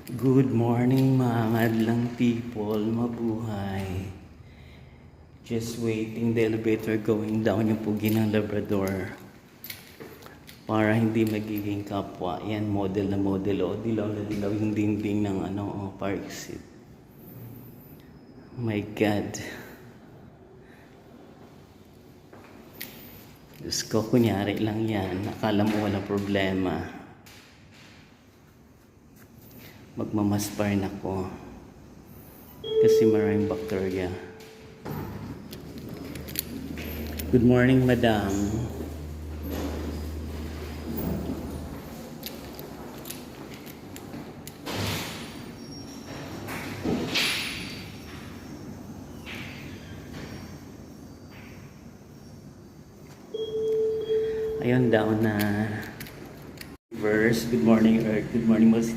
Good morning mga madlang people, mabuhay. Just waiting the elevator going down yung pugi ng Labrador. Para hindi magiging kapwa. Yan, model na model. O, dilaw na dilaw yung dingding ng park seat. My God. Diyos ko, kunyari lang yan. Akala mo walang problema. Magmamaspar na ako kasi maraming bacteria. Good morning, madam. Ayun, down na verse. Good morning, Earth. Good morning, most